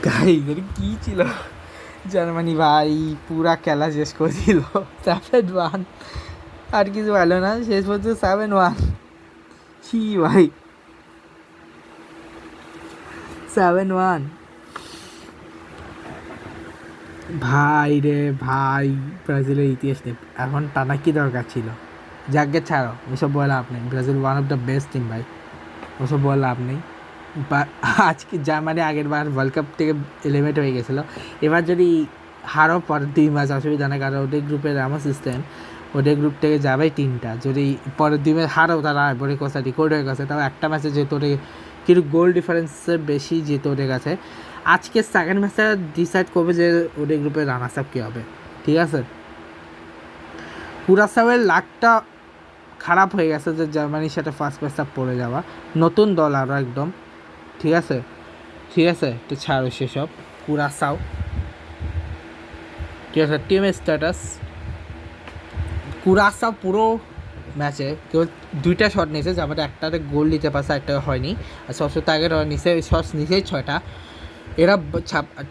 Guys এটা কী ছিল? Germany ভাই পুরা খেলা শেষ করে দিল 7-1। আর কিছু ভালো না, শেষ পর্যন্ত 7-1। কি ভাই 7-1 ভাই রে ভাই। ব্রাজিলের ইতিহাস নেই এখন, টানা কি দরকার ছিল? যাকে ছাড়ো, ওসব বলে লাভ নেই। Brazil one of the best team ভাই, ওসব বলে লাভ নেই। বা আজকে জার্মানি আগের বার ওয়ার্ল্ড কাপ থেকে এলিমিনেট হয়ে গেছিলো, এবার যদি হারও পরের 2 ম্যাচ অসুবিধা নেই, কারণ ওদের গ্রুপের এমন সিস্টেম, ওদের গ্রুপ থেকে যাবেই 3টা। যদি পরের 2 ম্যাচ হারও, তারা আইভরি কোস্ট রেকর্ড হয়ে গেছে, তাও একটা ম্যাচে যেহেতু ওদের কিন্তু গোল ডিফারেন্সের বেশি যেহেতু ওদের কাছে, আজকে সেকেন্ড ম্যাচটা ডিসাইড করবে যে ওদের গ্রুপে রানার্স আপ কী হবে। ঠিক আছে, কুরাসাওয়ের লাকটা খারাপ হয়ে গেছে যে জার্মানির সাথে ফার্স্ট ম্যাচটা পড়ে যাওয়া, নতুন দল আরও একদম। ঠিক আছে, ঠিক আছে, তো ছাড়ো সেসব। কুরাসাও, ঠিক আছে, টিম স্ট্যাটাস কুরাসাও পুরো ম্যাচে কেবল 2টা শট নিয়েছে, যার মধ্যে একটাতে গোল দিতে পারছে, একটা হয়নি। আর সবসময় টার্গেট নিচে শট নিচেই 6টা। এরা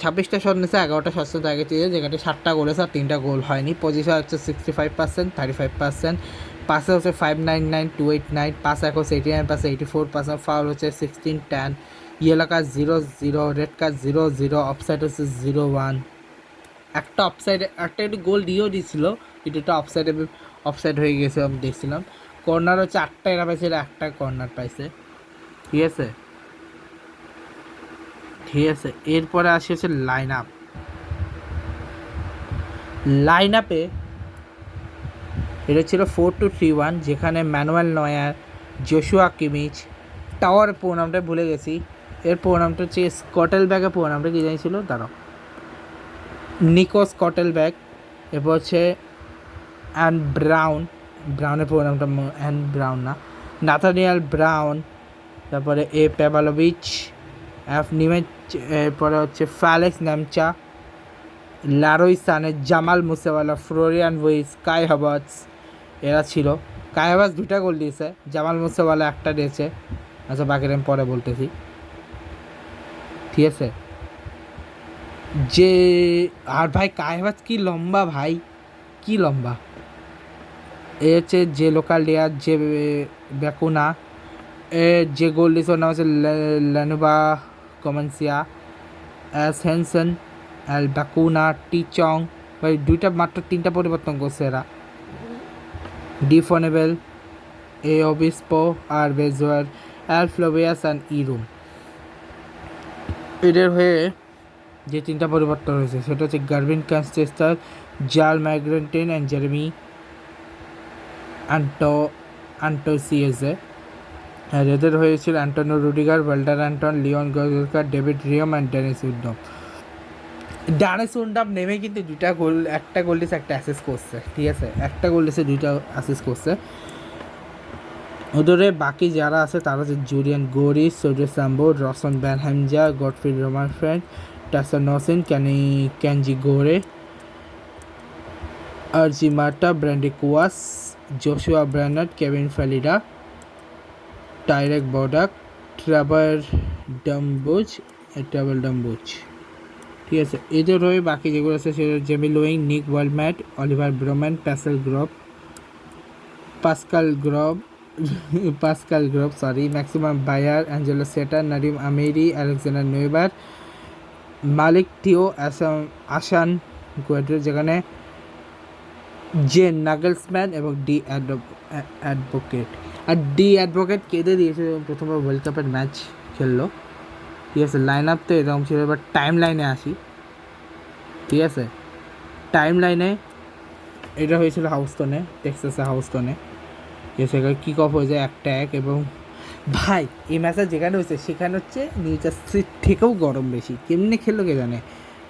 26টা শট নিয়েছে, 11টা শট টার্গেট দিয়েছে, যেখানে 7টা গোল আছে আর 3টা গোল হয়নি। পজিশন হচ্ছে 65%, 35%। পাসে হচ্ছে 599, 289, পাস এক হচ্ছে 89%, 84%। ফাউল হচ্ছে 16-10, yellow card 0-0, red card 0-0, offside হচ্ছে 0-1। একটা অফসাইডে একটা একটু গোল দিয়েও দিচ্ছিল, কিন্তু এটা অফসাইডে অফসাইড হয়ে গেছে আমি দেখছিলাম। কর্নার হচ্ছে 8টা এরা পাইছে, এরা একটা কর্নার পাইছে। ঠিক আছে, ঠিক আছে, এরপরে আসি হচ্ছে লাইন আপ। লাইন আপে এটা ছিল 4-2-3-1, যেখানে ম্যানুয়েল নয়ার, জোশুয়া কিমিচ, টাওয়ার প্রোনামটা ভুলে গেছি, এর প্রোনামটা হচ্ছে স্কটেলব্যাগের প্রোনামটা কী জানিয়েছিল তারা, নিকো স্কটেলব্যাগ। এরপর হচ্ছে অ্যান্ড ব্রাউনের প্রোনামটা অ্যান্ড ব্রাউন না, নাথানিয়াল ব্রাউন। তারপরে পেভালোভিচ, নিমেচ। এরপরে হচ্ছে ফ্যালেক্স নামচা, লারোই সানে, জামাল মুসেওয়ালা, ফ্লোরিয়ান উইস, কাই হাভার্টস এরা ছিল। কাই হাভার্টস 2টা গোল দিয়েছে, জামাল মুসেওয়ালা একটা দিয়েছে। আচ্ছা, বাকিটা আমি পরে বলতেছি। ঠিক আছে, যে আর ভাই কাই হাভার্টস কি লম্বা ভাই, কি লম্বা। এ হচ্ছে যে লোকাল ডেয়ার, যে ব্যাকুনা, এ যে গোল দিয়েছে ওর নাম হচ্ছে লেনুবা কমেন্সিয়া, অ্যাস হেনসন, অ্যাল ব্যাকুনা, টি চং। ভাই 2টা মাত্র 3টা পরিবর্তন করছে এরা। ডি ফনেবেল, এ ওবিস্পো, আর বেজোয়ার, অ্যাল ফ্লোভিয়াস অ্যান্ড ইরুম। এদের হয়ে যে 3টা পরিবর্তন হয়েছে সেটা হচ্ছে গার্ভিন কানস্টেস্টার, জাল ম্যাগ্রেন্টেন অ্যান্ড জেরেমি আন্টোসিয়েজে। আর এদের হয়েছিল Antonio Rudiger, Waldemar Anton, Leon গজলকার, ডেভিড রিয়ম অ্যান্ড ডেনিস উডম। ডেনিস উডম নেমে কিন্তু 2টা গোল, একটা গোল দিয়েছে, একটা অ্যাসিস্ট করছে। ঠিক আছে, একটা গোল দিয়েছে, 2টা অ্যাসিস্ট করছে। ওদের বাকি যারা আছে তারা হচ্ছে জুলিয়ান গোরিস, সৌজে সাম্বো, রসন ব্যানহামজা, গডফ্রি রোমান ফ্রেন্ড, টাসা নসিন, ক্যানজি গোরে, আরজি মার্টা, Brandley Kuwas, Joshua Brenet, Kevin Felida, Tyrick Bodak, Trevor Doornbusch. ঠিক আছে, এদের হয়ে বাকি যেগুলো আছে সেটা Jamie Leweling, Nick Woltemade, Oliver Baumann, Pascal Gross sorry, Maximilian Beier, Angelo Stiller, Nadiem আমেরি, Alexander নোয়েবার, মালিক থিও, আসান গুয়াড্রো, যেখানে জে নাগেলসম্যান এবং ডি অ্যাডভোকেট। আর ডি অ্যাডভোকেট কেঁদে দিয়েছে প্রথমবার ওয়ার্ল্ড কাপের ম্যাচ খেললো। ঠিক আছে, লাইন আপ তো এরকম ছিল। এবার টাইম লাইনে আসি। ঠিক আছে, টাইম লাইনে এটা হয়েছিল হাউস্টনে, টেক্সাসে হাউস্টনে। সেখানে কিক অফ হয়ে যায় 1-1। এবং ভাই এই ম্যাচটা যেখানে হয়েছে সেখানে হচ্ছে নিউজার্সির থেকেও গরম বেশি। কেমনি খেললো কে জানে।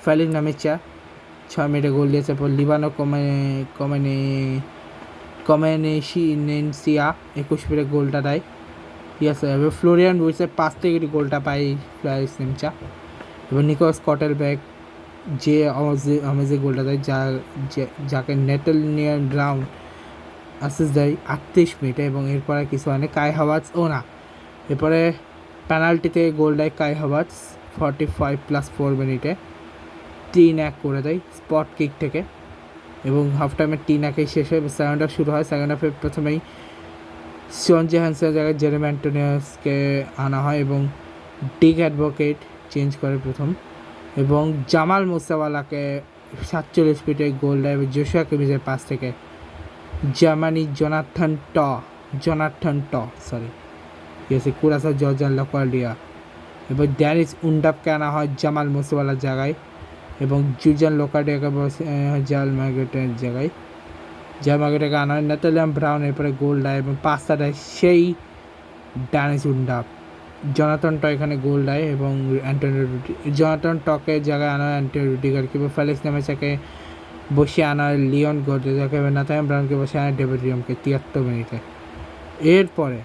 ফ্যালিক নামেচা 6 মিনিটে গোল দিয়েছে। পর লিবানো কমেনেসিয়া 21 মিনিটে গোলটা দেয়। ঠিক আছে, এবার ফ্লোরিয়ান উইসের 5 থেকে গোলটা পায় ফ্লাইস নেমচা। এবার নিকো স্কটেলব্যাগ যে অমেজিং গোলটা দেয়, যাকে নেটেলনিয়ান ব্রাউন অ্যাসিস্ট দেয় 38 মিনিটে। এবং এরপরে কিছু হয় না। কাই হাভার্টস না, এরপরে পেনাল্টিতে গোল দেয় কাই হাভার্টস 45+4 মিনিটে 3-1 করে দেয় স্পট কিক থেকে, এবং হাফ টাইমে 3-1 শেষ হয়ে সেকেন্ড হাফ শুরু হয়। সেকেন্ড হাফে প্রথমেই জন জোহানসের জায়গায় জেরেমি অ্যান্টোনিয়াসকে আনা হয় এবং ডিক অ্যাডভোকেট চেঞ্জ করে প্রথম, এবং জামাল মুসাওয়ালাকে 47 মিনিটে গোল দেয় এবং জোশুয়া কিমিচের পাস থেকে জার্মানি জোনাথন ট কুরাসা জর্জান লকওয়ার্ডিয়া এবং ড্যানিস উন্ডাপকে আনা হয় জামাল মুসাওয়ালার জায়গায়, এবং জুজান লোকার্ডিয়াকে জাল ম্যাগেটের জায়গায় আনা হয়। নেতালিয়ান ব্রাউন এরপরে গোল দেয় এবং পাঁচটা দেয় সেই ড্যানিস উন্ডাপ। জনাথন ট এখানে গোল দেয় এবং জনাথন টকে জায়গায় আনা হয় অ্যান্টনি রুডিগার, কিংবা ফেলিক্স নেমেচাকে বসিয়ে আনা হয় লিওন গোর্দেজাকে, এবং নেতালিয়ান ব্রাউনকে বসিয়ে আনা হয় ডেভিড রিয়ামকে 73 মিনিটে। এরপরে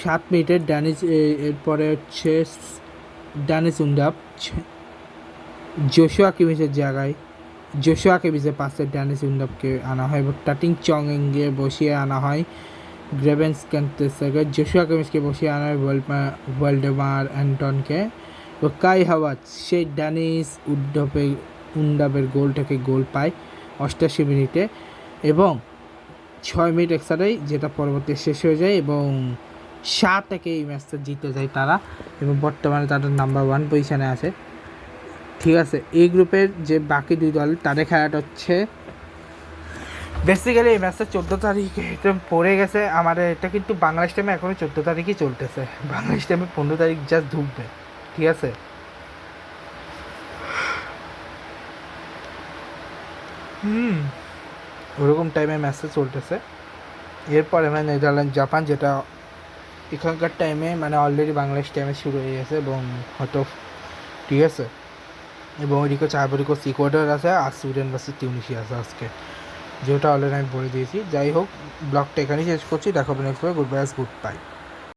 7 মিনিটে এরপরে হচ্ছে ড্যানিস উন্ডাপ জোশুয়া কিমিচের পাশে ড্যানিস উন্ডাপকে আনা হয় এবং টাটিং চংগে বসিয়ে আনা হয় গ্রেভেন্স ক্যান্টেসকে, জোশুয়া কিমিচকে বসিয়ে আনা হয় ওয়ালডেমার অ্যান্টনকে, ও কাই হাওয়ার্জ সেই ড্যানিস উন্ডাপের গোল থেকে গোল পায় 88 মিনিটে, এবং 6 মিনিট এক্সট্রাটাই যেটা পরবর্তী শেষ হয়ে যায় এবং 7-1 এই ম্যাচটা জিতে যায় তারা, এবং বর্তমানে তাদের নাম্বার 1 পজিশানে আছে। ঠিক আছে, এই গ্রুপের যে বাকি 2 দল তাদের খেলাটা হচ্ছে বেসিক্যালি এই ম্যাচটা 14 তারিখে পড়ে গেছে আমাদের, এটা কিন্তু বাংলাদেশ টাইমে এখনও 14 তারিখই চলতেছে, বাংলাদেশ টাইমে 15 তারিখ জাস্ট ঢুকবে। ঠিক আছে, ওরকম টাইমে ম্যাচটা চলতেছে। এরপরে মানে নেদারল্যান্ড জাপান, যেটা এখানকার টাইমে মানে অলরেডি বাংলাদেশ টাইমে শুরু হয়ে গেছে এবং হয়তো, ঠিক আছে, এবং ওইদিকে চারপরিকো ইকুয়েডর আছে আর সুইডেন ভার্সেস টিউনিশিয়া আছে আজকে, যেটা অলরেডি আমি বলে দিয়েছি। যাই হোক, ব্লগটা এখানেই শেষ করছি, দেখাবো নেক্সট গুড বাই।